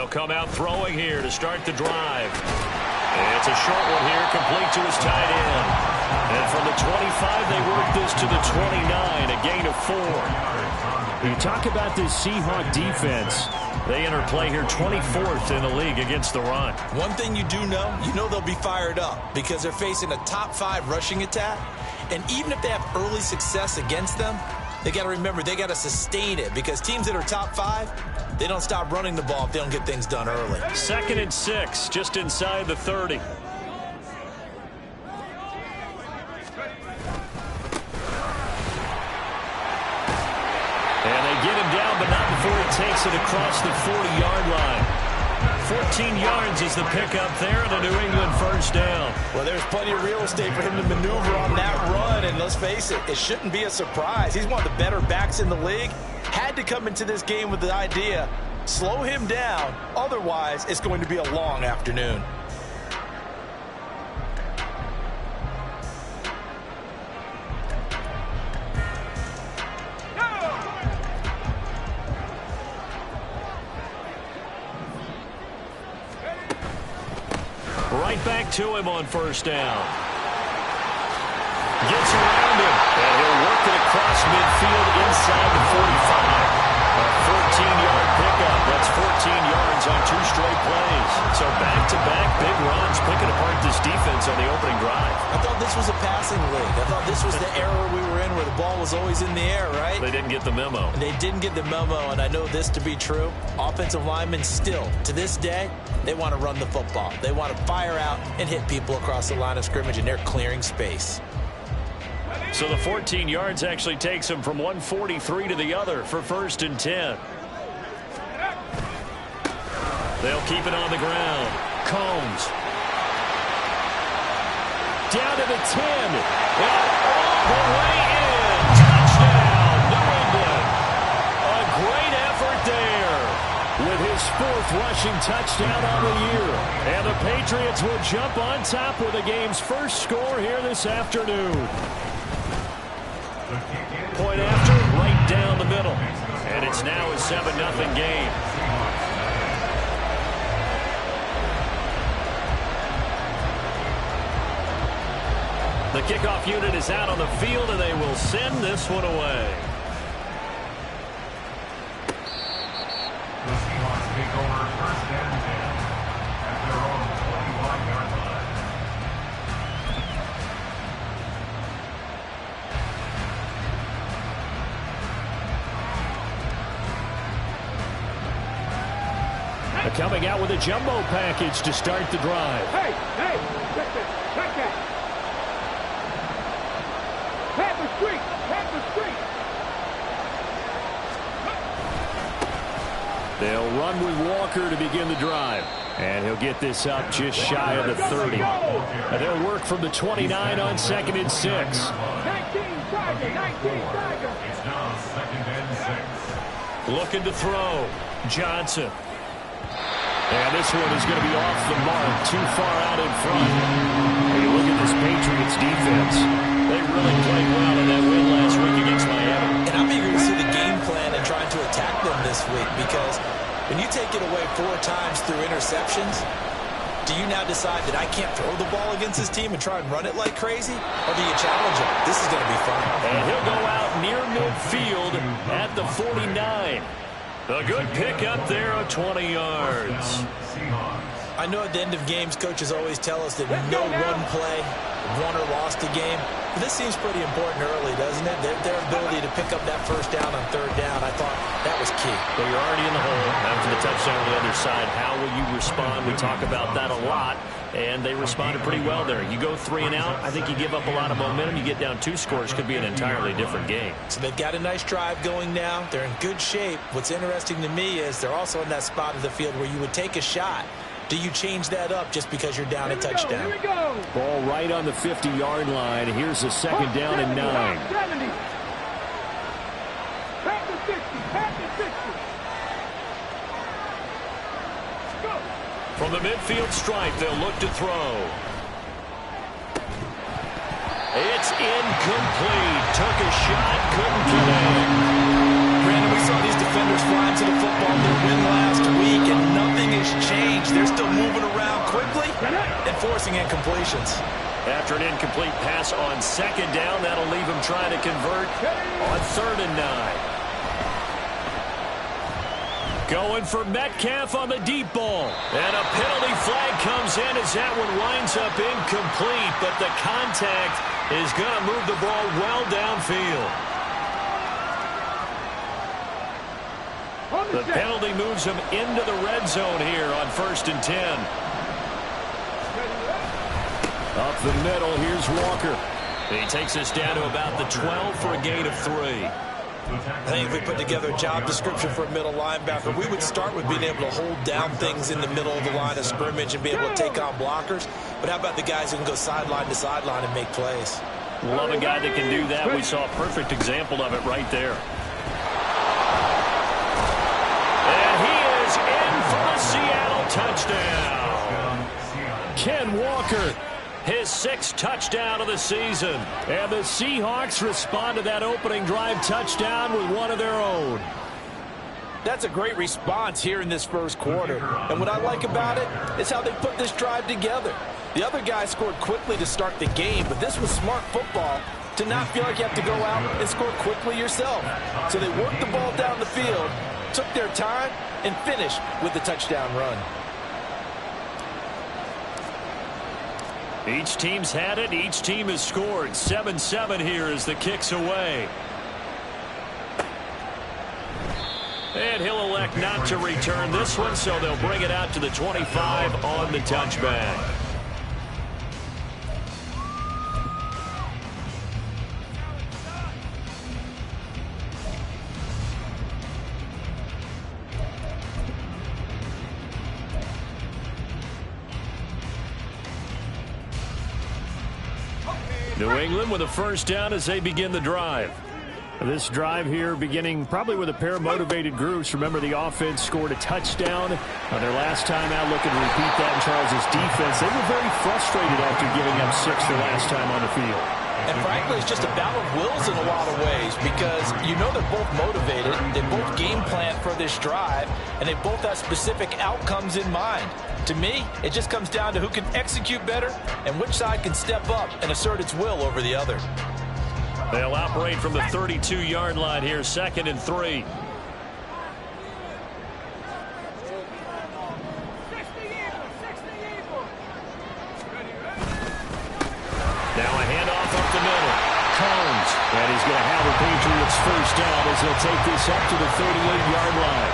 They'll come out throwing here to start the drive. It's a short one here, complete to his tight end. And from the 25, they work this to the 29, a gain of 4. You talk about this Seahawk defense. They enter play here 24th in the league against the run. One thing you do know, they'll be fired up because they're facing a top 5 rushing attack. And even if they have early success against them, they got to remember they got to sustain it because teams that are top 5, they don't stop running the ball if they don't get things done early. 2nd and 6, just inside the 30. And they get him down, but not before he takes it across the 40-yard line. 14 yards is the pickup there, and a New England first down. Well, there's plenty of real estate for him to maneuver on that run, and let's face it, it shouldn't be a surprise. He's one of the better backs in the league. Had to come into this game with the idea, slow him down, otherwise it's going to be a long afternoon. Right back to him on first down. Gets around him, and he'll work it across midfield inside the 45. A 14-yard pickup. That's 14 yards on 2 straight plays. So back-to-back big runs, picking apart this defense on the opening drive. I thought this was a passing league. I thought this was the era we were in where the ball was always in the air, right? They didn't get the memo. They didn't get the memo, and I know this to be true. Offensive linemen still, to this day, they want to run the football. They want to fire out and hit people across the line of scrimmage, and they're clearing space. So the 14 yards actually takes him from 143 to the other for 1st and 10. They'll keep it on the ground. Combs. Down to the 10. And all the way in. Touchdown, New England. A great effort there with his 4th rushing touchdown on the year. And the Patriots will jump on top with the game's first score here this afternoon. Point after, right down the middle. And it's now a 7-0 game. The kickoff unit is out on the field, and they will send this one away. The Seahawks take over 1st and 10 at their own 21-yard line. Coming out with a jumbo package to start the drive. Hey, check that. Pat the street. They'll run with Walker to begin the drive. And he'll get this up just shy of the 30. And they'll work from the 29 on 2nd and 6. 19 Tiger. It's now 2nd and 6. Looking to throw. Johnson. And this one is going to be off the mark, too far out in front. When you look at this Patriots defense, they really played well in that win last week against Miami. And I'm eager to see the game plan and trying to attack them this week because when you take it away 4 times through interceptions, do you now decide that I can't throw the ball against this team and try and run it like crazy? Or do you challenge them? This is going to be fun. And he'll go out near midfield at the 49. A good pick up there of 20 yards. I know at the end of games, coaches always tell us that no one play won or lost a game. But this seems pretty important early, doesn't it? Their ability to pick up that first down on 3rd down, I thought that was key. Well, you're already in the hole. After the touchdown on the other side, how will you respond? We talk about that a lot. And they responded pretty well there. You go 3 and out, I think you give up a lot of momentum. You get down 2 scores, could be an entirely different game. So they've got a nice drive going now. They're in good shape. What's interesting to me is they're also in that spot of the field where you would take a shot. Do you change that up just because you're down a touchdown? Here we go. Ball right on the 50-yard line. Here's a 2nd down and 9. 70. Pat the 60. From the midfield stripe, they'll look to throw. It's incomplete. Took a shot, couldn't connect. Brandon, we saw these defenders flying to the football in their win last week, and nothing has changed. They're still moving around quickly and forcing incompletions. After an incomplete pass on second down, that'll leave him trying to convert on 3rd and 9. Going for Metcalf on the deep ball. And a penalty flag comes in as that one winds up incomplete, but the contact is going to move the ball well downfield. The penalty moves him into the red zone here on 1st and 10. Up the middle, here's Walker. He takes us down to about the 12 for a gain of 3. I think if we put together a job description for a middle linebacker, we would start with being able to hold down things in the middle of the line of scrimmage and be able to take on blockers. But how about the guys who can go sideline to sideline and make plays? Love a guy that can do that. We saw a perfect example of it right there. And he is in for the Seattle touchdown. Ken Walker, his 6th touchdown of the season. And the Seahawks respond to that opening drive touchdown with one of their own. That's a great response here in this first quarter. And what I like about it is how they put this drive together. The other guy scored quickly to start the game, but this was smart football to not feel like you have to go out and score quickly yourself. So they worked the ball down the field, took their time, and finished with the touchdown run. Each team's had it. Each team has scored. 7-7 here as the kick's away. And he'll elect not to return this one, so they'll bring it out to the 25 on the touchback. New England with a first down as they begin the drive. This drive here beginning probably with a pair of motivated groups. Remember, the offense scored a touchdown on their last time out. Looking to repeat that in Charles' defense. They were very frustrated after giving up 6 the last time on the field. And frankly, it's just a battle of wills in a lot of ways because you know they're both motivated. They both game plan for this drive, and they both have specific outcomes in mind. To me, it just comes down to who can execute better and which side can step up and assert its will over the other. They'll operate from the 32-yard line here, 2nd and 3. Now a handoff up the middle. Combs. And he's going to have the Patriots first down as they'll take this up to the 38-yard line.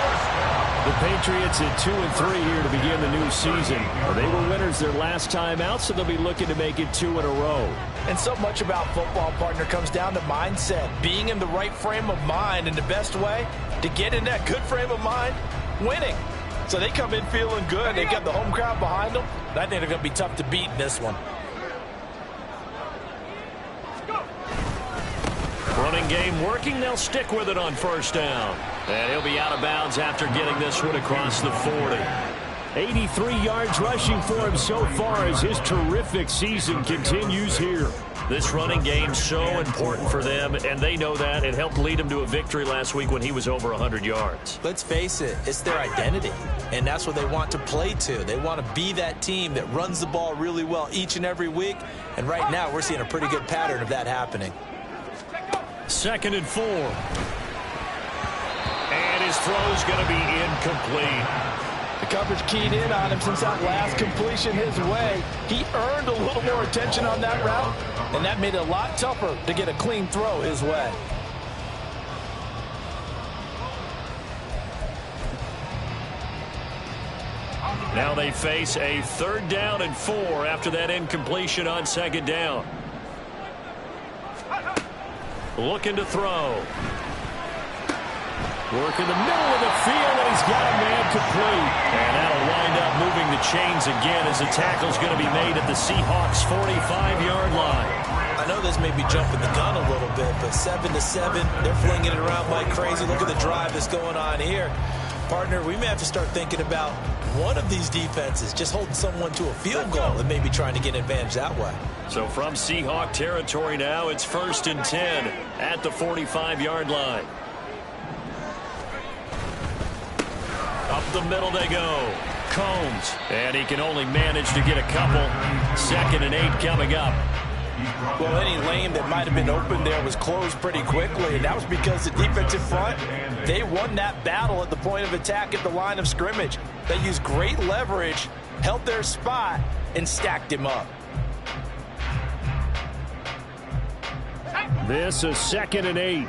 The Patriots at 2-3 here to begin the new season. They were winners their last time out, so they'll be looking to make it 2 in a row. And so much about football, partner, comes down to mindset. Being in the right frame of mind, and the best way to get in that good frame of mind, winning. So they come in feeling good. They've got the home crowd behind them. And I think they're going to be tough to beat in this one. Running game working. They'll stick with it on first down. And he'll be out of bounds after getting this one across the 40. 83 yards rushing for him so far as his terrific season continues here. This running game so important for them, and they know that. It helped lead them to a victory last week when he was over 100 yards. Let's face it, it's their identity, and that's what they want to play to. They want to be that team that runs the ball really well each and every week, and right now we're seeing a pretty good pattern of that happening. 2nd and 4. And his throw's going to be incomplete. The coverage keyed in on him since that last completion his way. He earned a little more attention on that route, and that made it a lot tougher to get a clean throw his way. Now they face a 3rd down and 4 after that incompletion on 2nd down. Looking to throw. Work in the middle of the field, and he's got a man complete. And that'll wind up moving the chains again as the tackle's going to be made at the Seahawks' 45-yard line. I know this may be jumping the gun a little bit, but 7-7, they're flinging it around like crazy. Look at the drive that's going on here. Partner, we may have to start thinking about one of these defenses just holding someone to a field goal and maybe trying to get an advantage that way. So from Seahawk territory now, it's 1st and 10 at the 45-yard line. Up the middle they go. Combs. And he can only manage to get a couple. 2nd and 8 coming up. Well, any lane that might have been open there was closed pretty quickly, and that was because the defensive front, they won that battle at the point of attack at the line of scrimmage. They used great leverage, held their spot, and stacked him up. This is 2nd and 8.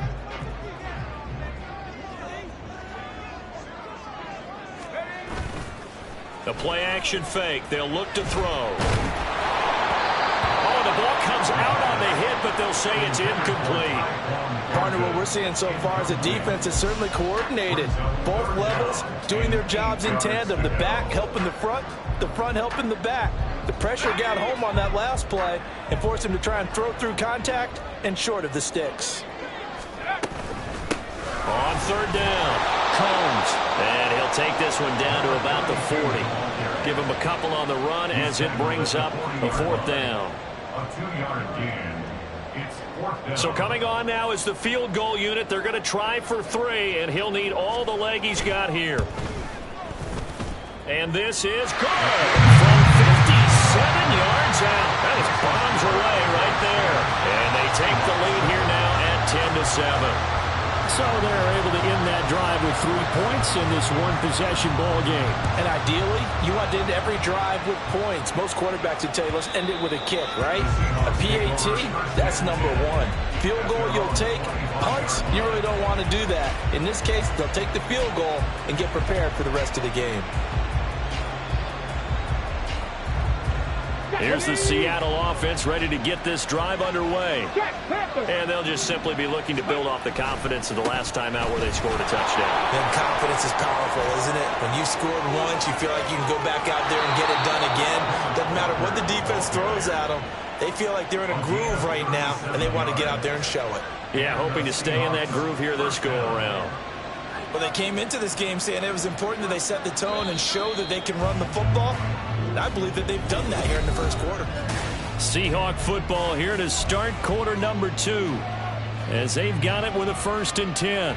The play action fake. They'll look to throw. Oh, the ball comes out on the hit, but they'll say it's incomplete. Partner, what we're seeing so far is the defense is certainly coordinated. Both levels doing their jobs in tandem. The back helping the front helping the back. The pressure got home on that last play and forced him to try and throw through contact and short of the sticks. On 3rd down, Combs. And he'll take this one down to about the 40. Give him a couple on the run as it brings up a 4th down. A 2-yard gain. It's 4th down. So coming on now is the field goal unit. They're going to try for 3, and he'll need all the leg he's got here. And this is good. From 57 yards out. That is bombs away right there. And they take the lead here now at 10-7. So they're able to end that drive with 3 points in this one-possession ball game. And ideally, you want to end every drive with points. Most quarterbacks would tell you, let's end it with a kick, right? A PAT, that's number 1. Field goal you'll take. Punts, you really don't want to do that. In this case, they'll take the field goal and get prepared for the rest of the game. Here's the Seattle offense ready to get this drive underway. And they'll just simply be looking to build off the confidence of the last time out where they scored a touchdown. And confidence is powerful, isn't it? When you scored once, you feel like you can go back out there and get it done again. Doesn't matter what the defense throws at them. They feel like they're in a groove right now, and they want to get out there and show it. Yeah, hoping to stay in that groove here this go-around. Well, they came into this game saying it was important that they set the tone and show that they can run the football. And I believe that they've done that here in the first quarter. Seahawk football here to start quarter number 2 as they've got it with a 1st and 10.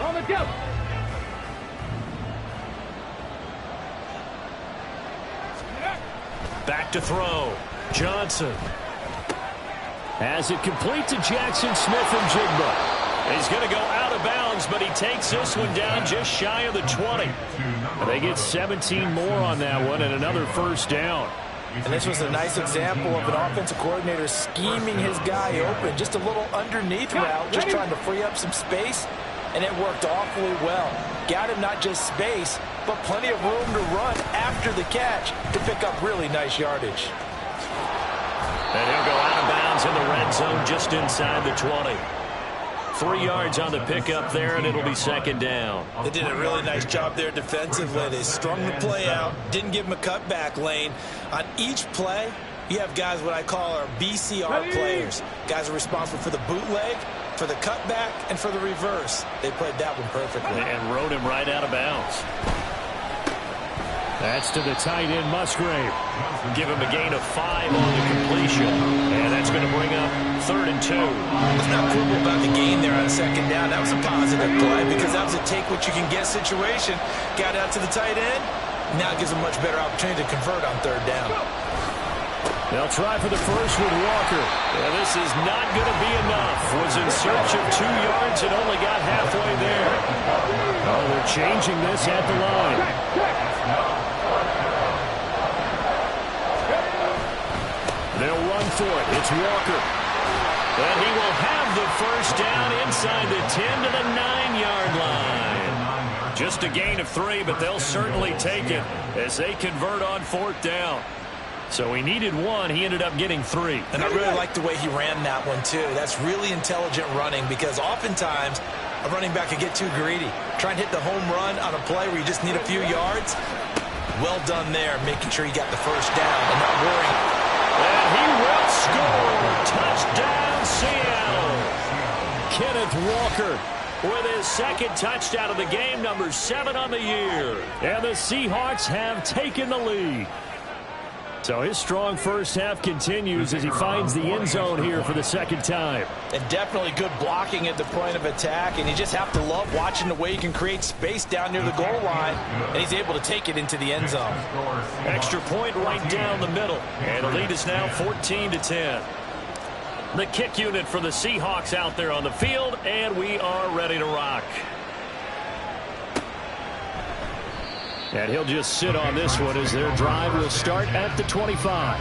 On the go. Back to throw. Johnson has it complete to Jackson Smith and Jigba. He's going to go out of bounds, but he takes this one down just shy of the 20. And they get 17 more on that one and another 1st down. And this was a nice example of an offensive coordinator scheming his guy open. Just a little underneath route, just trying to free up some space, and it worked awfully well. Got him not just space, but plenty of room to run after the catch to pick up really nice yardage. And he'll go out of bounds in the red zone just inside the 20. 3 yards on the pickup there, and it'll be 2nd down. They did a really nice job there defensively. They strung the play out, didn't give him a cutback lane. On each play, you have guys what I call our BCR players. Guys are responsible for the bootleg, for the cutback, and for the reverse. They played that one perfectly. And rode him right out of bounds. That's to the tight end, Musgrave. Give him a gain of 5 on the completion. And that's going to bring up 3rd and 2. Let's not quibble about the gain there on 2nd down. That was a positive play because that was a take-what-you-can-get situation. Got out to the tight end. Now it gives them a much better opportunity to convert on 3rd down. They'll try for the first with Walker. And this is not going to be enough. Was in search of 2 yards and only got halfway there. Oh, they're changing this at the line. They'll run for it. It's Walker. And he will have the 1st down inside the 10 to the 9-yard line. Just a gain of 3, but they'll certainly take it as they convert on 4th down. So he needed 1. He ended up getting 3. And I really like the way he ran that one, too. That's really intelligent running because oftentimes a running back can get too greedy. Try and hit the home run on a play where you just need a few yards. Well done there, making sure you got the 1st down and not worrying. And he will score. Touchdown, Seattle. Kenneth Walker with his 2nd touchdown of the game, number 7 on the year. And the Seahawks have taken the lead. So his strong first half continues as he finds the end zone here for the second time. And definitely good blocking at the point of attack, and you just have to love watching the way he can create space down near the goal line, and he's able to take it into the end zone. Extra point right down the middle, and the lead is now 14-10. The kick unit for the Seahawks out there on the field, and we are ready to rock. And he'll just sit on this one as their drive will start at the 25.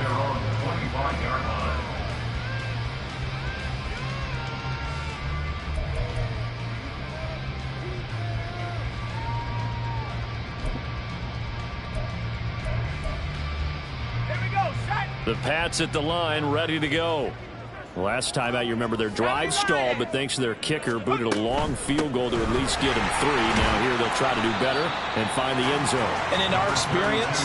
The Pats at the line, ready to go. Last time out, you remember their drive stalled, but thanks to their kicker, booted a long field goal to at least get them 3. Now here they'll try to do better and find the end zone. And in our experience,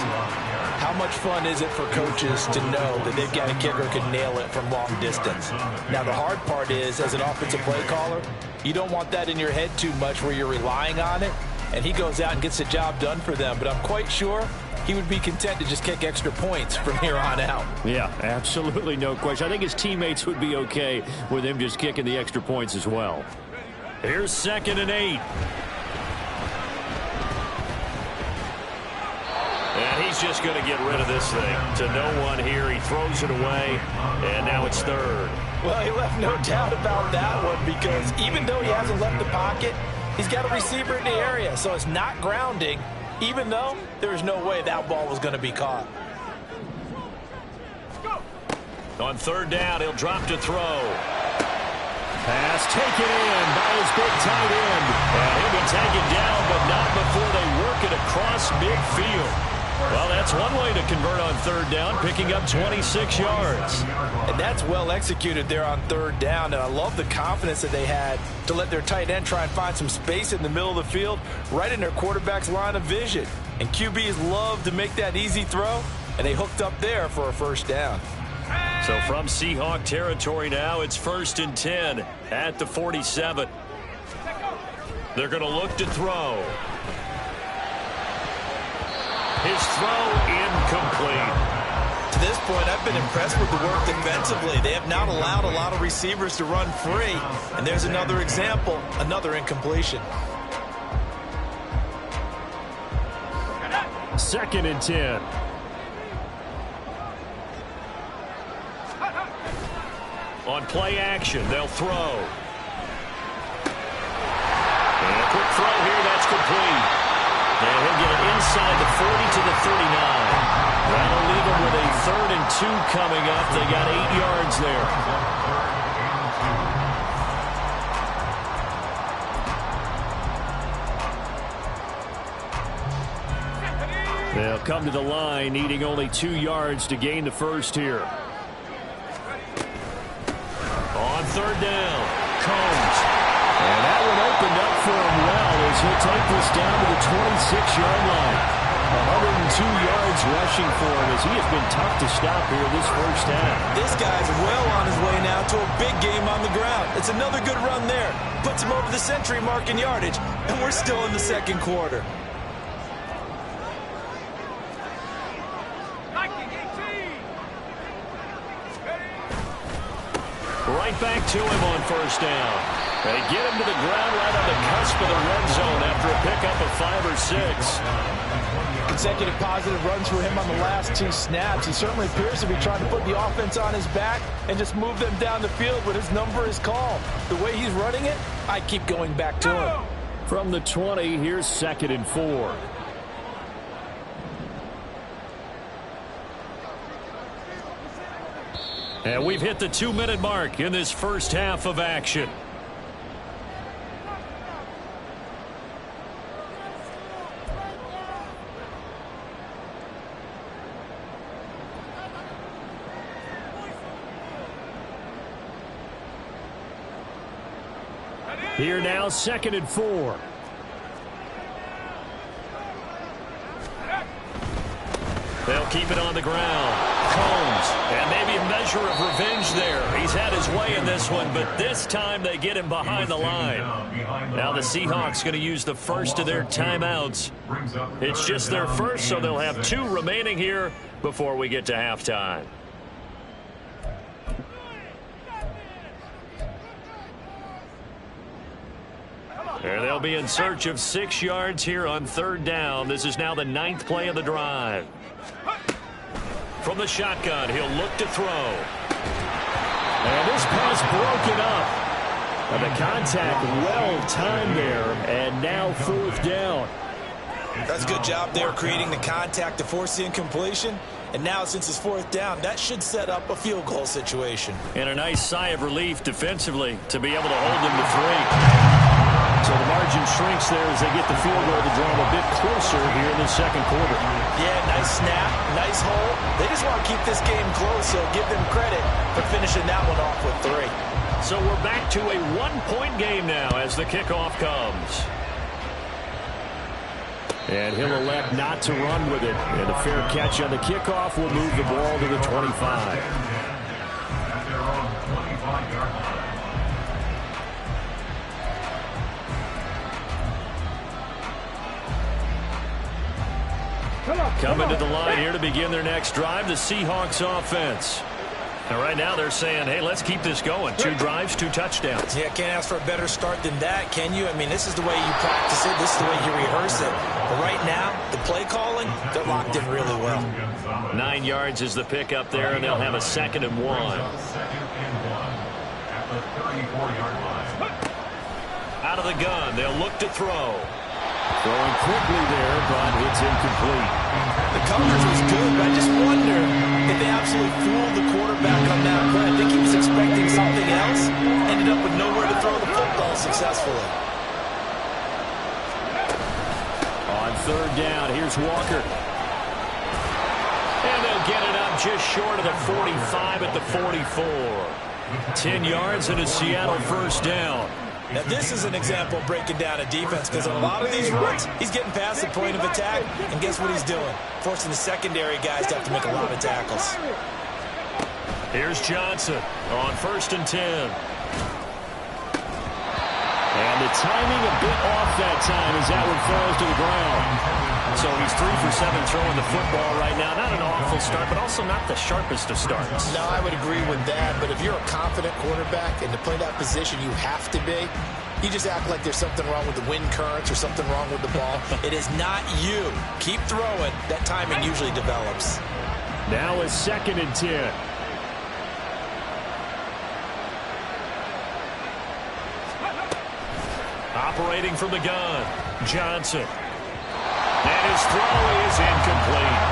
how much fun is it for coaches to know that they've got a kicker who can nail it from long distance? Now the hard part is, as an offensive play caller, you don't want that in your head too much where you're relying on it, and he goes out and gets the job done for them. But I'm quite sure he would be content to just kick extra points from here on out. Yeah, absolutely no question. I think his teammates would be okay with him just kicking the extra points as well. Here's 2nd and 8. And he's just going to get rid of this thing. To no one here. He throws it away, and now it's 3rd. Well, he left no doubt about that one, because even though he hasn't left the pocket, he's got a receiver in the area, so it's not grounding, even though there's no way that ball was going to be caught. On 3rd down, he'll drop to throw. Pass taken in by his big tight end. And he'll be taken down, but not before they work it across midfield. Well, that's one way to convert on 3rd down, picking up 26 yards. And that's well executed there on 3rd down. And I love the confidence that they had to let their tight end try and find some space in the middle of the field, right in their quarterback's line of vision. And QBs love to make that easy throw, and they hooked up there for a 1st down. So from Seahawk territory now, it's 1st and 10 at the 47. They're going to look to throw. His throw incomplete. To this point, I've been impressed with the work defensively. They have not allowed a lot of receivers to run free. And there's another example, another incompletion. 2nd and 10. On play action, they'll throw. And a quick throw here, that's complete. And he'll get it inside the 40 to the 39. That'll leave him with a 3rd and 2 coming up. They got 8 yards there. They'll come to the line, needing only 2 yards to gain the 1st here. On 3rd down, Combs. And that one opened up for him well as he'll take this down to the 26-yard line. 102 yards rushing for him as he has been tough to stop here this first half. This guy's well on his way now to a big game on the ground. It's another good run there. Puts him over the century mark in yardage, and we're still in the 2nd quarter. Right back to him on 1st down. They get him to the ground right on the cusp of the red zone after a pickup of 5 or 6. Consecutive positive runs for him on the last 2 snaps. He certainly appears to be trying to put the offense on his back and just move them down the field when his number is called. The way he's running it, I keep going back to him. From the 20, here's 2nd and 4. And we've hit the 2-minute mark in this first half of action. Here now, 2nd and 4. They'll keep it on the ground. Combs, and maybe a measure of revenge there. He's had his way in this one, but this time they get him behind the line. Now Now the Seahawks going to use the first of their timeouts. It's just their first, so they'll have 2 remaining here before we get to halftime. And they'll be in search of 6 yards here on 3rd down. This is now the 9th play of the drive. From the shotgun, he'll look to throw. And this pass broken up. And the contact well timed there. And now 4th down. That's a good job there creating the contact to force the incompletion. And now since it's 4th down, that should set up a field goal situation. And a nice sigh of relief defensively to be able to hold them to 3. So the margin shrinks there as they get the field goal to draw them a bit closer here in the 2nd quarter. Yeah, nice snap, nice hole. They just want to keep this game close, so give them credit for finishing that one off with 3. So we're back to a 1-point game now as the kickoff comes. And he'll elect not to run with it. And a fair catch on the kickoff will move the ball to the 25. At their own 25-yard line. Coming to the line here to begin their next drive, the Seahawks offense. And right now they're saying, hey, let's keep this going. 2 drives, 2 touchdowns. Yeah, can't ask for a better start than that, can you? I mean, this is the way you practice it. This is the way you rehearse it. But right now, the play calling, they're locked in really well. 9 yards is the pickup there, and they'll have a 2nd and 1. 2nd and 1 at the 34-yard line. Out of the gun, they'll look to throw. Throwing quickly there, but it's incomplete. The coverage was good, but I just wonder if they absolutely fooled the quarterback on that play. I think he was expecting something else, ended up with nowhere to throw the football successfully. On 3rd down, here's Walker. And they'll get it up just short of the 45 at the 44. 10 yards and a Seattle 1st down. Now, this is an example of breaking down a defense because on a lot of these runs, he's getting past the point of attack, and guess what he's doing? Forcing the secondary guys to have to make a lot of tackles. Here's Johnson on 1st and 10. And the timing a bit off that time as that one falls to the ground. So he's 3 for 7 throwing the football right now. Not an awful start, but also not the sharpest of starts. No, I would agree with that, but if you're a confident quarterback and to play that position you have to be, you just act like there's something wrong with the wind currents or something wrong with the ball. It is not you. Keep throwing. That timing usually develops. Now a 2nd and 10. Operating from the gun, Johnson. And his throw is incomplete.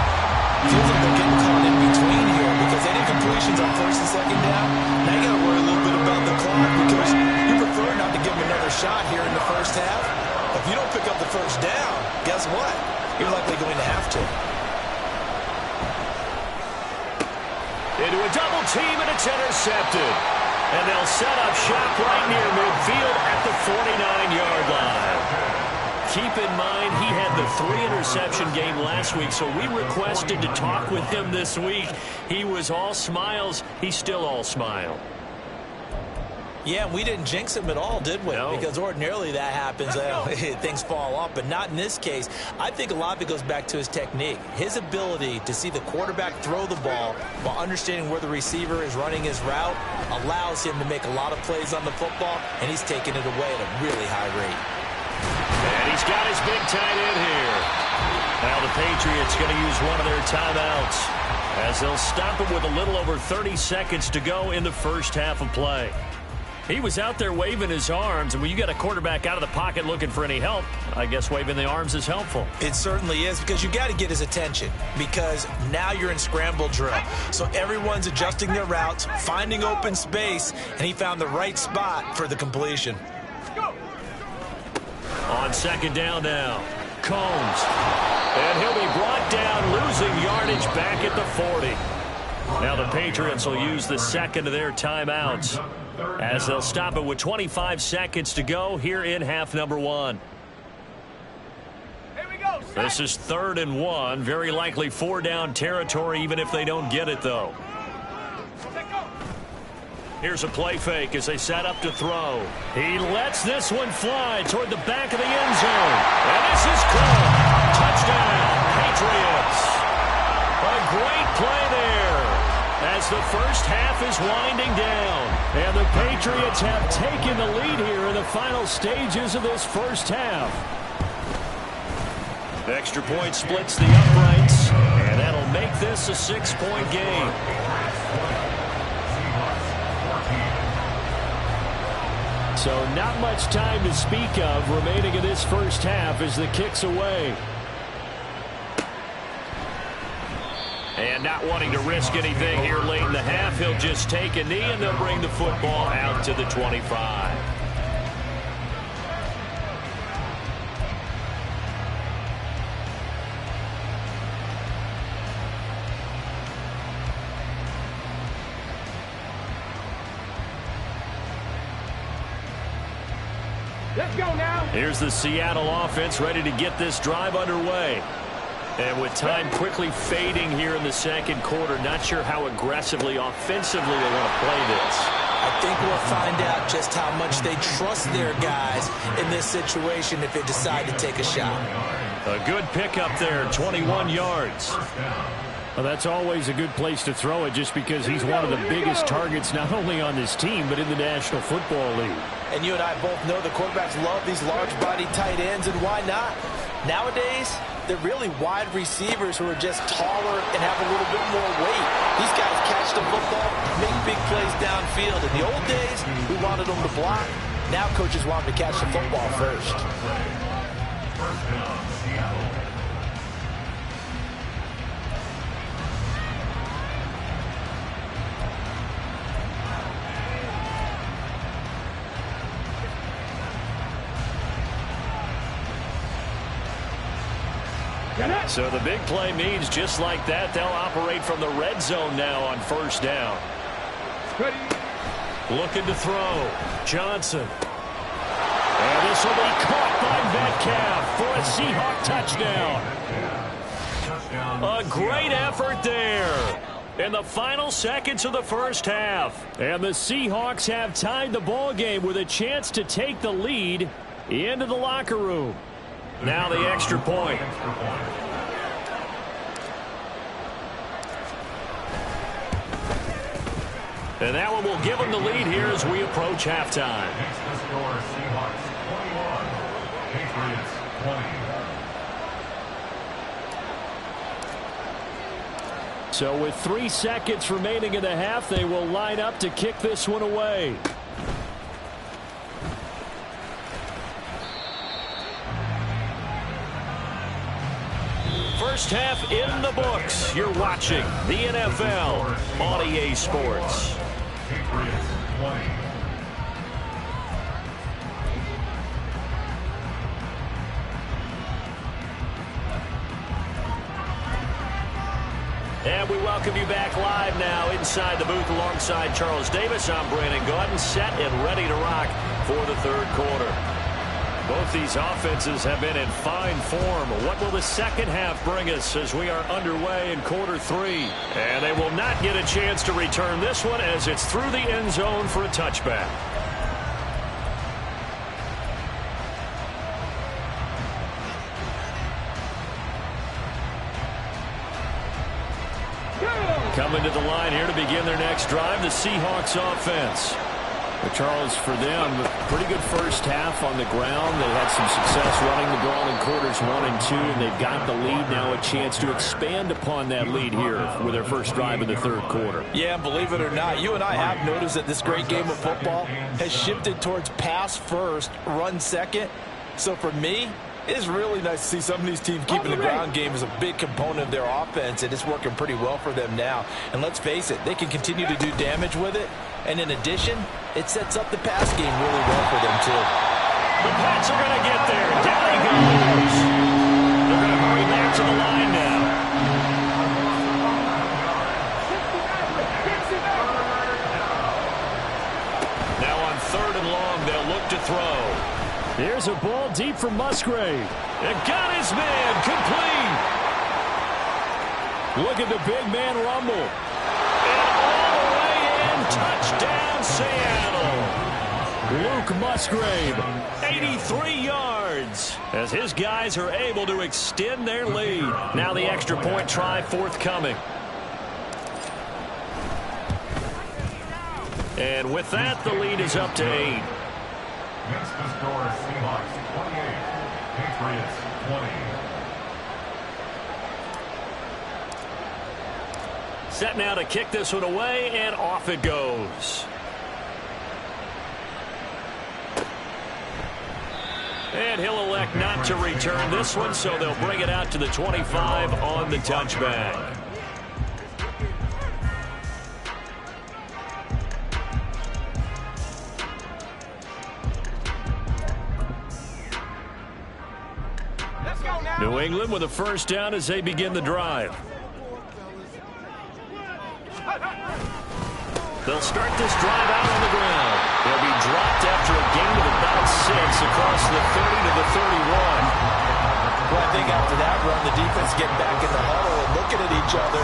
Feels like they're getting caught in between here because any completions on 1st and 2nd down, now you got to worry a little bit about the clock because you prefer not to give them another shot here in the 1st half. If you don't pick up the 1st down, guess what? You're likely going to have to. Into a double team, and it's intercepted. And they'll set up shop right near midfield at the 49-yard line. Keep in mind, he had the 3-interception game last week, so we requested to talk with him this week. He was all smiles. He's still all smile. Yeah, we didn't jinx him at all, did we? No. Because ordinarily that happens. Things fall off, but not in this case. I think a lot of it goes back to his technique. His ability to see the quarterback throw the ball while understanding where the receiver is running his route allows him to make a lot of plays on the football, and he's taking it away at a really high rate. And he's got his big tight end here. Now the Patriots going to use one of their timeouts as they'll stop him with a little over 30 seconds to go in the 1st half of play. He was out there waving his arms, and when you got a quarterback out of the pocket looking for any help, I guess waving the arms is helpful. It certainly is because you got to get his attention because now you're in scramble drill. So everyone's adjusting their routes, finding open space, and he found the right spot for the completion. On 2nd down now, Combs. And he'll be brought down, losing yardage back at the 40. Now the Patriots will use the 2nd of their timeouts as they'll stop it with 25 seconds to go here in half number 1. Here we go. This is 3rd and 1. Very likely 4-down territory even if they don't get it, though. Here's a play fake as they set up to throw. He lets this one fly toward the back of the end zone. And this is caught. Touchdown, Patriots. A great play there as the first half is winding down. And the Patriots have taken the lead here in the final stages of this first half. The extra point splits the uprights, and that'll make this a 6-point game. So not much time to speak of remaining in this first half as the kick's away. And not wanting to risk anything here late in the half, he'll just take a knee and they'll bring the football out to the 25. Let's go now. Here's the Seattle offense ready to get this drive underway. And with time quickly fading here in the second quarter, not sure how aggressively, offensively they want to play this. I think we'll find out just how much they trust their guys in this situation if they decide to take a shot. A good pickup there, 21 yards. Well, that's always a good place to throw it just because he's one of the biggest targets not only on this team but in the National Football League. And you and I both know the quarterbacks love these large-body tight ends, and why not? Nowadays, they're really wide receivers who are just taller and have a little bit more weight. These guys catch the football, make big plays downfield. In the old days, we wanted them to block. Now coaches want them to catch the football first. First down, Seattle. So the big play means just like that, they'll operate from the red zone now on first down. Ready. Looking to throw. Johnson. And this will be caught by Metcalf for a Seahawk touchdown. A great effort there in the final seconds of the first half. And the Seahawks have tied the ball game with a chance to take the lead into the locker room. Now the extra point. And that one will give them the lead here as we approach halftime. Next to score, Seahawks 21, Patriots 20. So with 3 seconds remaining in the half, they will line up to kick this one away. First half in the books. You're watching the NFL on EA Sports. Patriots 20. And we welcome you back live now inside the booth alongside Charles Davis. I'm Brandon Gaudin, set and ready to rock for the third quarter. Both these offenses have been in fine form. What will the second half bring us as we are underway in quarter 3? And they will not get a chance to return this one as it's through the end zone for a touchback. Coming to the line here to begin their next drive, the Seahawks offense. But Charles, for them, pretty good first half on the ground. They had some success running the ball in quarters 1 and 2, and they've got the lead now, a chance to expand upon that lead here with their first drive in the third quarter. Yeah, believe it or not, you and I have noticed that this great game of football has shifted towards pass first, run second. So for me, it's really nice to see some of these teams keeping the ground game as a big component of their offense, and it's working pretty well for them now. And let's face it, they can continue to do damage with it. And in addition, it sets up the pass game really well for them, too. The Pats are going to get there. Down he goes. They're going to hurry back to the line now. Now on 3rd and long, they'll look to throw. Here's a ball deep from Musgrave. And got his man complete. Look at the big man rumble. And all the way in, touchdown. Touchdown, Seattle. Luke Musgrave, 83 yards, as his guys are able to extend their lead. Now the extra point try forthcoming. And with that, the lead is up to 8. Next to score, Seahawks 28, Patriots 20. Set now to kick this one away, and off it goes. And he'll elect not to return this one, so they'll bring it out to the 25 on the touchback. New England with a first down as they begin the drive. They'll start this drive out on the ground. They'll be dropped after a gain of about 6 across the 30 to the 31. Well, I think after that run, the defense getting back in the huddle and looking at each other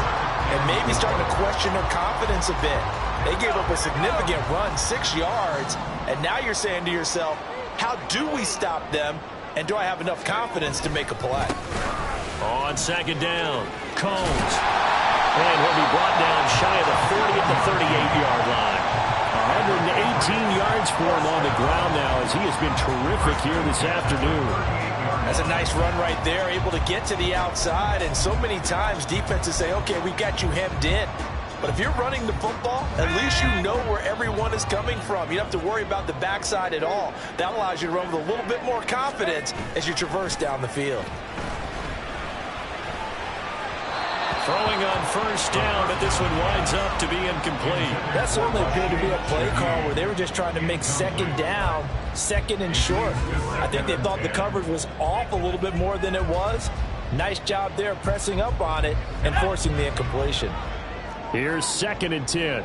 and maybe starting to question their confidence a bit. They gave up a significant run, 6 yards, and now you're saying to yourself, how do we stop them, and do I have enough confidence to make a play? On second down, Combs. And he'll be brought down shy of the 40 at the 38-yard line. 118 yards for him on the ground now as he has been terrific here this afternoon. That's a nice run right there, able to get to the outside, and so many times defenses say, okay, we've got you hemmed in. But if you're running the football, at least you know where everyone is coming from. You don't have to worry about the backside at all. That allows you to run with a little bit more confidence as you traverse down the field. Throwing on first down, but this one winds up to be incomplete. That certainly appeared to be a play call where they were just trying to make second down, second and short. I think they thought the coverage was off a little bit more than it was. Nice job there pressing up on it and forcing the incompletion. Here's 2nd and 10.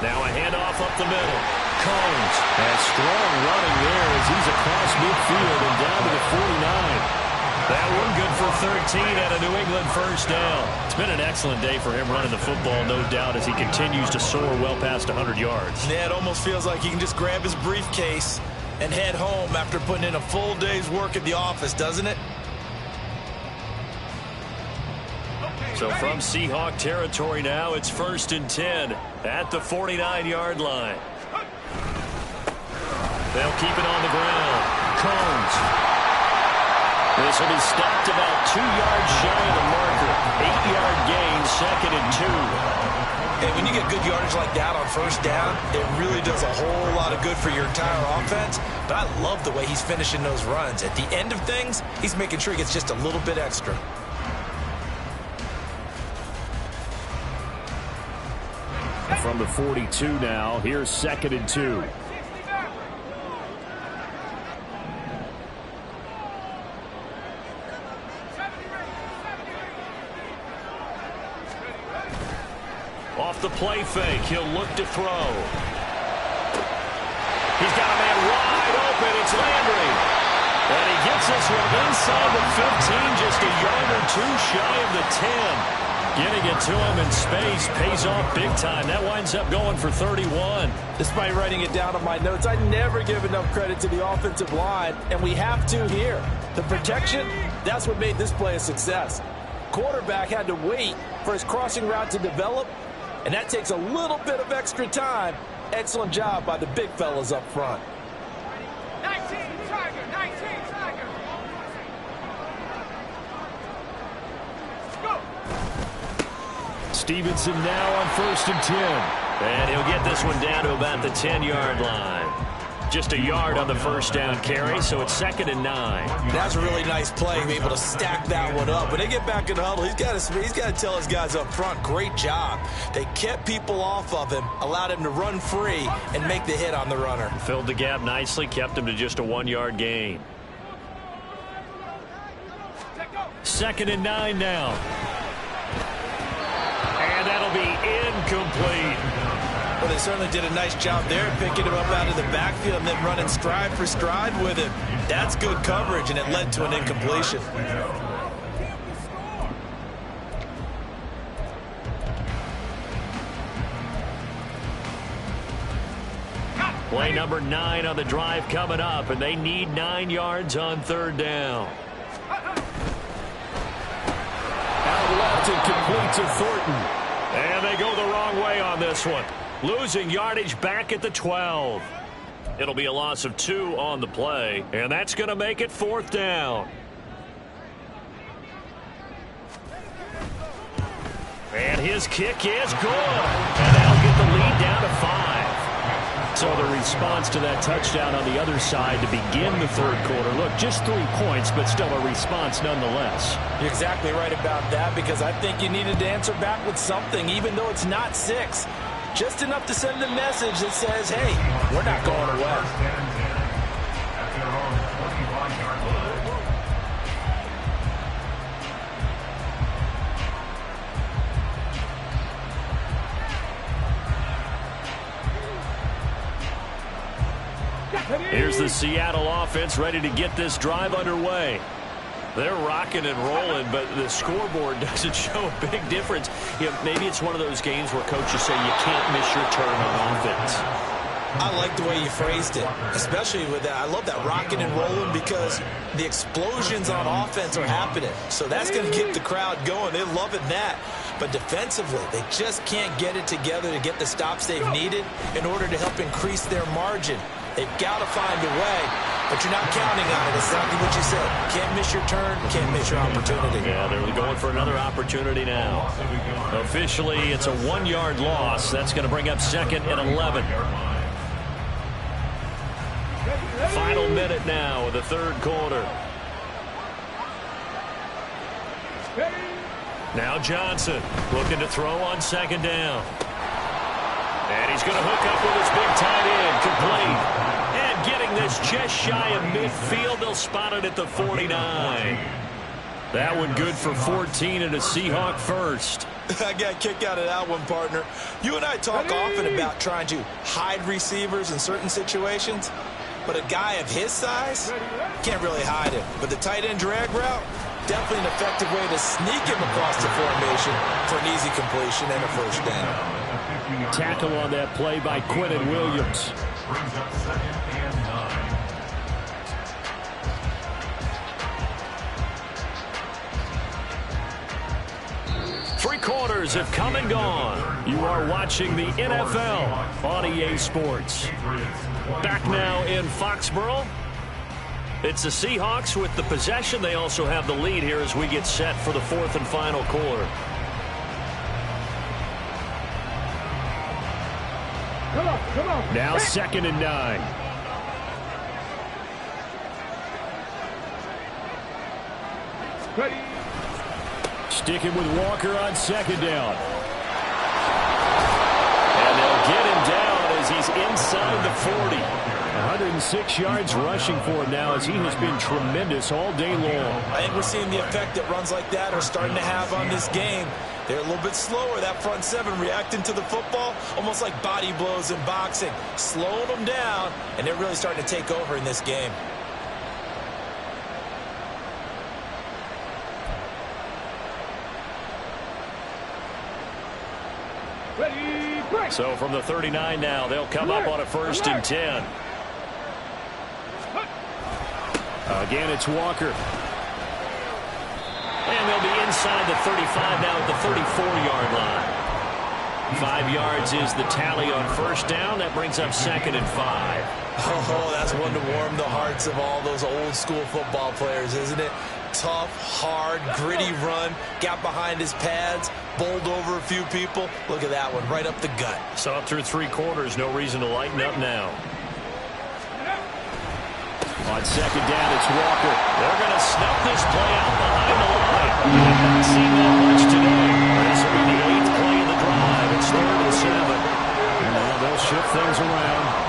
Now a handoff up the middle. Combs has strong running there as he's across midfield and down to the 49. That one good for 13 and a New England first down. It's been an excellent day for him running the football, no doubt, as he continues to soar well past 100 yards. Yeah, it almost feels like he can just grab his briefcase and head home after putting in a full day's work at the office, doesn't it? So from Seahawk territory now, it's 1st and 10 at the 49-yard line. They'll keep it on the ground. Combs. This will be stopped about 2 yards shy of the marker. 8-yard gain, 2nd and 2. And when you get good yardage like that on first down, it really does a whole lot of good for your entire offense. But I love the way he's finishing those runs. At the end of things, he's making sure he gets just a little bit extra. From the 42 now, here's 2nd and 2. Off the play fake, he'll look to throw. He's got a man wide open. It's Landry. And he gets this one inside the 15, just a yard or two shy of the 10. Getting it to him in space pays off big time. That winds up going for 31. Despite writing it down on my notes, I never give enough credit to the offensive line, and we have to here. The protection, that's what made this play a success. Quarterback had to wait for his crossing route to develop, and that takes a little bit of extra time. Excellent job by the big fellas up front. 19, Tiger, 19, Tiger. Go. Stevenson now on 1st and 10. And he'll get this one down to about the 10-yard line. Just a yard on the first down carry, so it's 2nd and 9. That's a really nice play, being able to stack that one up. When they get back in the huddle, he's got to tell his guys up front, great job. They kept people off of him, allowed him to run free, and make the hit on the runner. Filled the gap nicely, kept him to just a 1-yard gain. 2nd and 9 now. And that'll be incomplete. Well, they certainly did a nice job there, picking him up out of the backfield and then running stride for stride with him. That's good coverage, and it led to an incompletion. Play number 9 on the drive coming up, and they need 9 yards on third down. Out left and complete to Thornton. And they go the wrong way on this one. Losing yardage back at the 12. It'll be a loss of 2 on the play, and that's going to make it 4th down. And his kick is good. And they'll get the lead down to 5. So the response to that touchdown on the other side to begin the third quarter. Look, just 3 points, but still a response nonetheless. You're exactly right about that, because I think you needed to answer back with something, even though it's not 6. Just enough to send a message that says, hey, we're not going away. At their own 21-yard line. Here's the Seattle offense ready to get this drive underway. They're rocking and rolling, but the scoreboard doesn't show a big difference. You know, maybe it's one of those games where coaches say you can't miss your turn on offense. I like the way you phrased it, especially with that. I love that rocking and rolling, because the explosions on offense are happening. So that's going to keep the crowd going. They're loving that. But defensively, they just can't get it together to get the stops they've needed in order to help increase their margin. They've got to find a way, but you're not counting on it. Exactly what you said. Can't miss your turn, can't miss your opportunity. Yeah, they're going for another opportunity now. Officially, it's a 1-yard loss. That's going to bring up 2nd and 11. Final minute now of the third quarter. Now Johnson looking to throw on 2nd down. And he's going to hook up with his big tight end, complete. And getting this just shy of midfield, they'll spot it at the 49. That one good for 14 and a Seahawk first. I got a kick out of that one, partner. You and I talk often about trying to hide receivers in certain situations, but a guy of his size can't really hide him. But the tight end drag route, definitely an effective way to sneak him across the formation for an easy completion and a first down. Tackle on that play by Quinnen Williams. Brings up 2nd and 9. 3 quarters have come and gone. You are watching the NFL on EA Sports. Back now in Foxborough. It's the Seahawks with the possession. They also have the lead here as we get set for the 4th and final quarter. Now 2nd and 9. Sticking with Walker on 2nd down. And they'll get him down as he's inside the 40. 106 yards rushing for him now, as he has been tremendous all day long. I think we're seeing the effect that runs like that are starting to have on this game. They're a little bit slower, that front 7, reacting to the football, almost like body blows in boxing. Slowing them down, and they're really starting to take over in this game. So from the 39 now, they'll come up on a 1st and 10. Again, it's Walker. And they'll be inside the 35 now at the 34-yard line. 5 yards is the tally on 1st down. That brings up 2nd and 5. Oh, that's one to warm the hearts of all those old school football players, isn't it? Tough, hard, gritty run. Got behind his pads, bowled over a few people. Look at that one, right up the gut. So up through 3 quarters, no reason to lighten up now. On 2nd down, it's Walker. They're going to snuff this play out behind the line. I've not seen that much today. This will be the 8th play of the drive. It's 3rd and 7. Now they'll shift things around.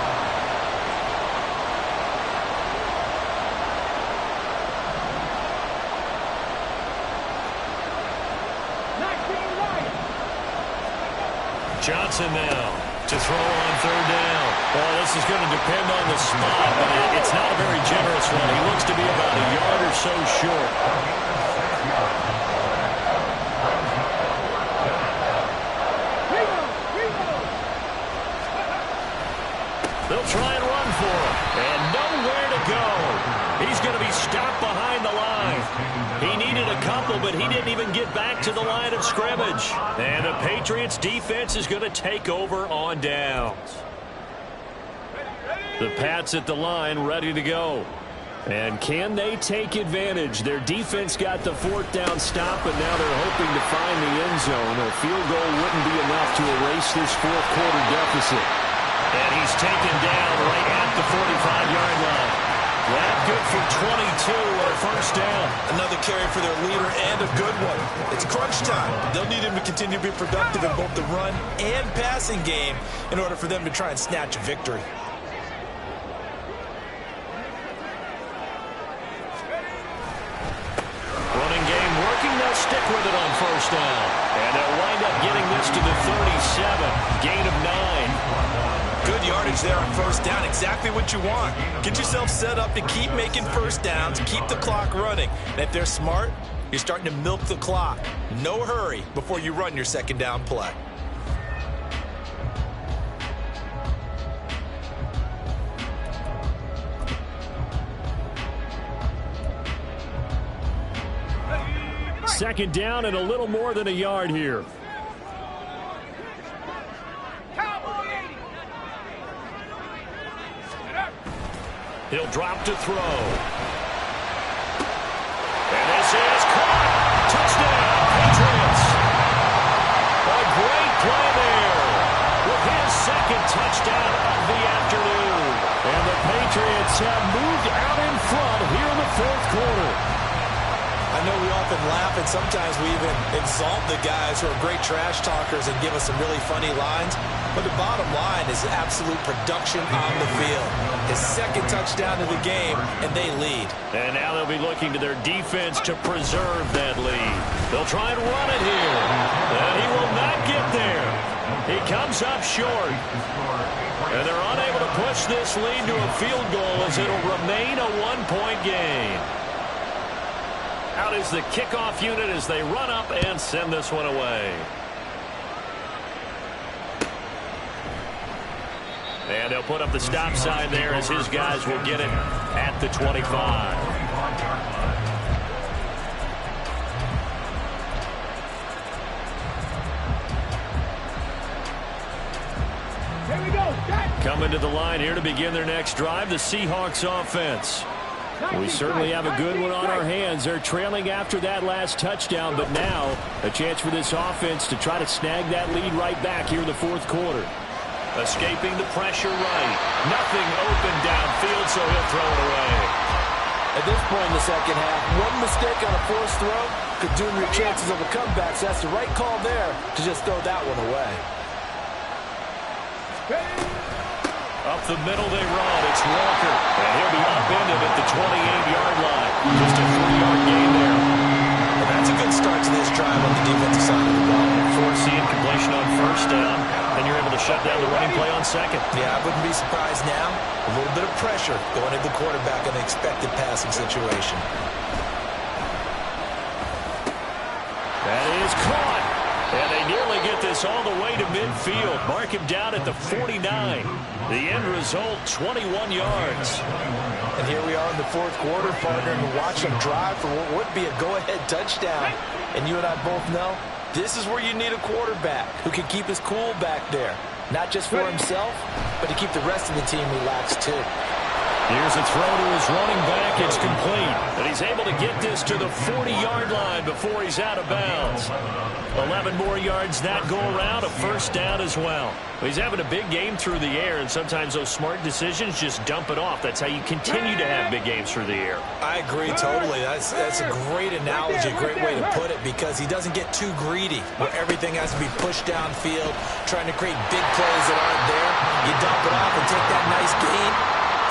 Johnson now to throw on 3rd down. Well, this is going to depend on the spot, but it's not a very generous one. He looks to be about a yard or so short. They'll try and run for him. And nowhere to go. He's going to be stopped behind the line. He needed a couple, but he didn't even get back to the line of scrimmage. And the Patriots defense is going to take over on downs. The Pats at the line ready to go. And can they take advantage? Their defense got the fourth down stop, but now they're hoping to find the end zone. A field goal wouldn't be enough to erase this fourth quarter deficit. And he's taken down right at the 45-yard line. That good for 22 on a first down. Another carry for their leader and a good one. It's crunch time. They'll need him to continue to be productive in both the run and passing game in order for them to try and snatch a victory. Running game working. They'll stick with it on first down. And they'll wind up getting this to the 37. Gain of 9. Good yardage there on first down. Exactly what you want. Get yourself set up to keep making first downs, keep the clock running. And if they're smart, you're starting to milk the clock. No hurry before you run your second down play. Second down and a little more than a yard here. He'll drop to throw. And this is caught. Touchdown, Patriots. A great play there with his second touchdown of the afternoon. And the Patriots have moved out in front here in the fourth quarter. I know we often laugh and sometimes we even exalt the guys who are great trash talkers and give us some really funny lines. But the bottom line is absolute production on the field. His second touchdown of the game, and they lead. And now they'll be looking to their defense to preserve that lead. They'll try and run it here. And he will not get there. He comes up short. And they're unable to push this lead to a field goal as it'll remain a one-point game. Out is the kickoff unit as they run up and send this one away. And they'll put up the stop sign there as his guys will get it at the 25. Here we go. Coming to the line here to begin their next drive, the Seahawks offense. We certainly have a good one on our hands. They're trailing after that last touchdown, but now a chance for this offense to try to snag that lead right back here in the fourth quarter. Escaping the pressure right. Nothing open downfield, so he'll throw it away. At this point in the second half, one mistake on a forced throw could doom your chances of a comeback, so that's the right call there to just throw that one away. Up the middle they run. It's Walker. And he'll be upended at the 28-yard line. Just a 3-yard gain there. And that's a good start to this drive on the defensive side of the ball. Forcing completion on first down. And you're able to shut down the running play on second. Yeah, I wouldn't be surprised now. A little bit of pressure going to the quarterback in an expected passing situation. That is caught. And they nearly get this all the way to midfield. Mark him down at the 49. The end result, 21 yards. And here we are in the fourth quarter, partner, and watch them drive for what would be a go-ahead touchdown. And you and I both know this is where you need a quarterback who can keep his cool back there. Not just for himself, but to keep the rest of the team relaxed too. Here's a throw to his running back. It's complete. And he's able to get this to the 40-yard line before he's out of bounds. 11 more yards that go around, a first down as well. He's having a big game through the air, and sometimes those smart decisions just dump it off. That's how you continue to have big games through the air. I agree totally. That's a great analogy, a great way to put it, because he doesn't get too greedy where everything has to be pushed downfield, trying to create big plays that aren't there. You dump it off and take that nice gain,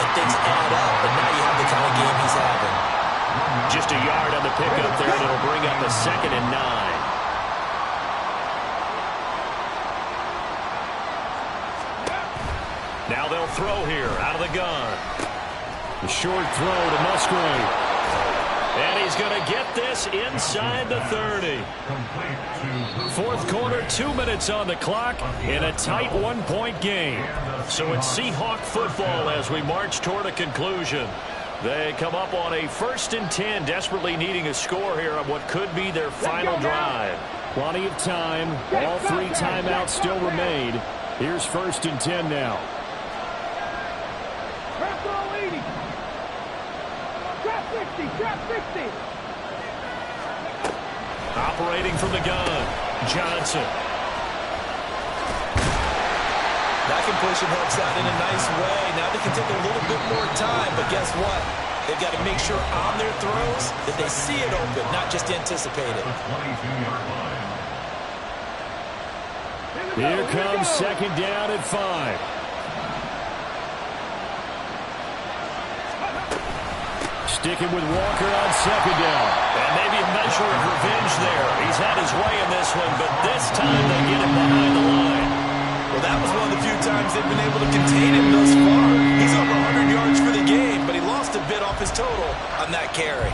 and things add up, and now you have the kind of game he's having. Just a yard on the pickup there, and it'll bring up a 2nd and 9. Now they'll throw here out of the gun. The short throw to Musgrave. And he's going to get this inside the 30. Fourth quarter, 2 minutes on the clock in a tight one-point game. So it's Seahawk football as we march toward a conclusion. They come up on a 1st and 10, desperately needing a score here on what could be their final drive. Plenty of time. All 3 timeouts still remain. Here's 1st and 10 now. Trap all 80. Trap 60. Trap 60. Operating from the gun, Johnson. That completion helps out in a nice way. Now they can take a little bit more time, but guess what? They've got to make sure on their throws that they see it open, not just anticipate it. Here comes 2nd down at 5. Sticking with Walker on 2nd down. And maybe a measure of revenge there. He's had his way in this one, but this time they get him behind the line. Well, that was one of the few times they've been able to contain him thus far. He's over 100 yards for the game, but he lost a bit off his total on that carry.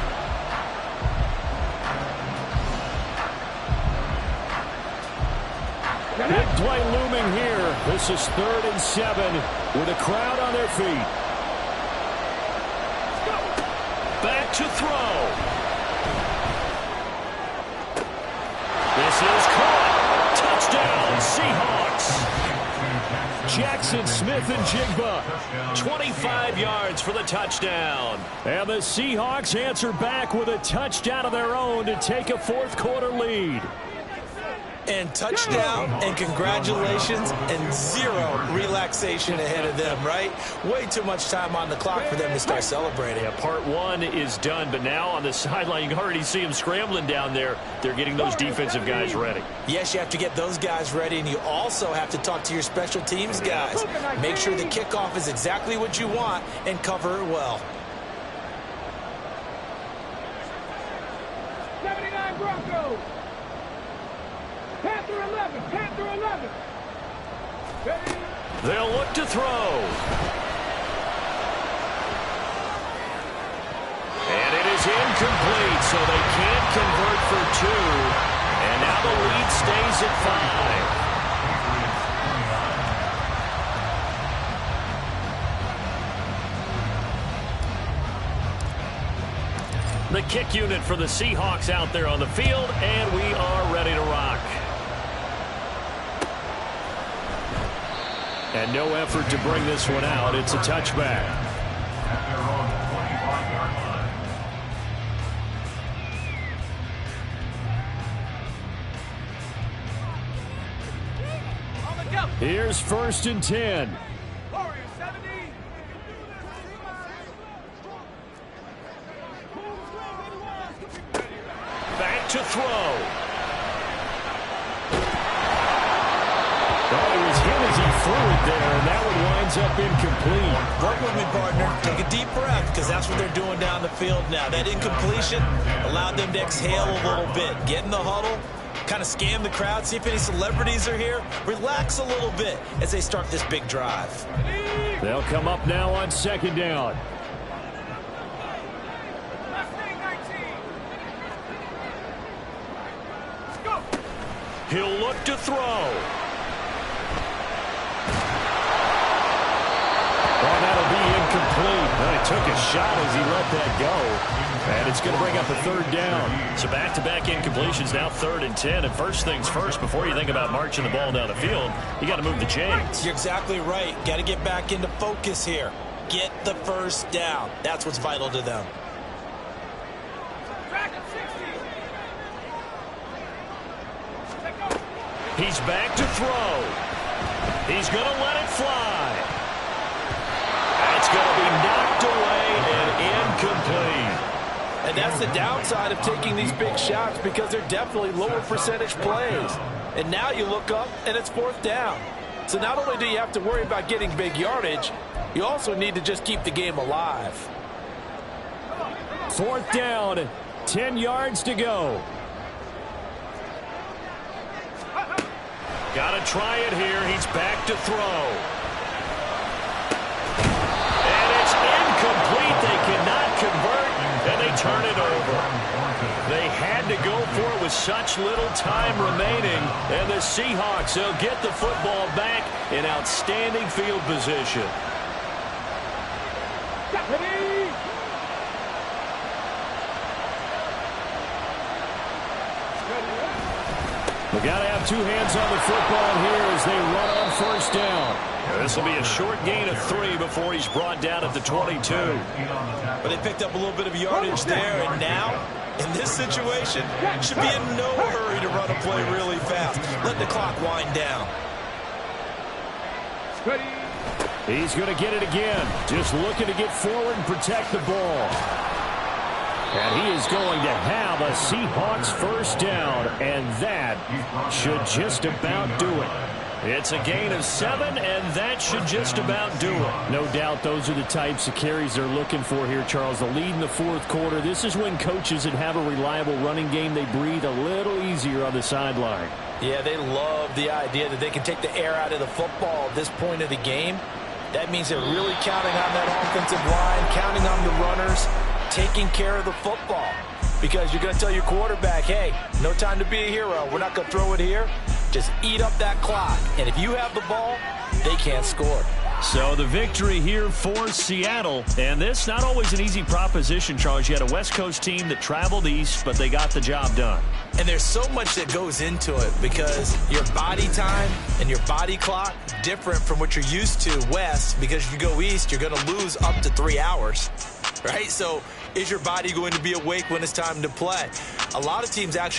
Big play looming here. This is 3rd and 7 with a crowd on their feet. Back to throw. This is caught. Touchdown, Seahawks. Jackson Smith and Jigba. 25 yards for the touchdown. And the Seahawks answer back with a touchdown of their own to take a 4th quarter lead. And touchdown, and congratulations, and 0 relaxation ahead of them, right? Way too much time on the clock for them to start celebrating. Yeah, part 1 is done, but now on the sideline, you can already see them scrambling down there. They're getting those defensive guys ready. Yes, you have to get those guys ready, and you also have to talk to your special teams guys. Make sure the kickoff is exactly what you want and cover it well. 79 Broncos. Panther 11. Panther 11. They'll look to throw. And it is incomplete, so they can't convert for 2. And now the lead stays at 5. The kick unit for the Seahawks out there on the field, and we are ready to rock. And no effort to bring this one out. It's a touchback. At their own 25-yard line. Here's 1st and 10. Back to throw. Oh, it was him as he threw it there, and that one winds up incomplete. Work with me, partner. Take a deep breath, because that's what they're doing down the field now. That incompletion allowed them to exhale a little bit. Get in the huddle, kind of scan the crowd, see if any celebrities are here. Relax a little bit as they start this big drive. They'll come up now on 2nd down. He'll look to throw. Oh, that'll be incomplete. Well, he took a shot as he let that go. And it's going to bring up a 3rd down. So back-to-back incompletions, now 3rd and 10. And first things first, before you think about marching the ball down the field, you got to move the chains. You're exactly right. Got to get back into focus here. Get the 1st down. That's what's vital to them. He's back to throw. He's going to let it fly. It's going to be knocked away and incomplete. And that's the downside of taking these big shots, because they're definitely lower percentage plays. And now you look up, and it's 4th down. So not only do you have to worry about getting big yardage, you also need to just keep the game alive. 4th down, 10 yards to go. Got to try it here. He's back to throw. And it's incomplete. They cannot convert, and they turn it over. such little time remaining. And the Seahawks, they'll get the football back in outstanding field position. We got to have two hands on the football here as they run on first down. This will be a short gain of 3 before he's brought down at the 22. But they picked up a little bit of yardage there, and now, in this situation, should be in no hurry to run a play really fast. Let the clock wind down. He's going to get it again. Just looking to get forward and protect the ball. And he is going to have a Seahawks first down, and that should just about do it. It's a gain of 7, and that should just about do it. No doubt those are the types of carries they're looking for here, Charles. The lead in the fourth quarter. This is when coaches that have a reliable running game, they breathe a little easier on the sideline. Yeah, they love the idea that they can take the air out of the football at this point of the game. That means they're really counting on that offensive line, counting on the runners, taking care of the football. Because you're going to tell your quarterback, hey, no time to be a hero. We're not going to throw it here. Just eat up that clock. And if you have the ball, they can't score. So the victory here for Seattle. And this not always an easy proposition, Charles. You had a West Coast team that traveled east, but they got the job done. And there's so much that goes into it because your body time and your body clock different from what you're used to west, because if you go east, you're going to lose up to 3 hours, right? So is your body going to be awake when it's time to play? A lot of teams actually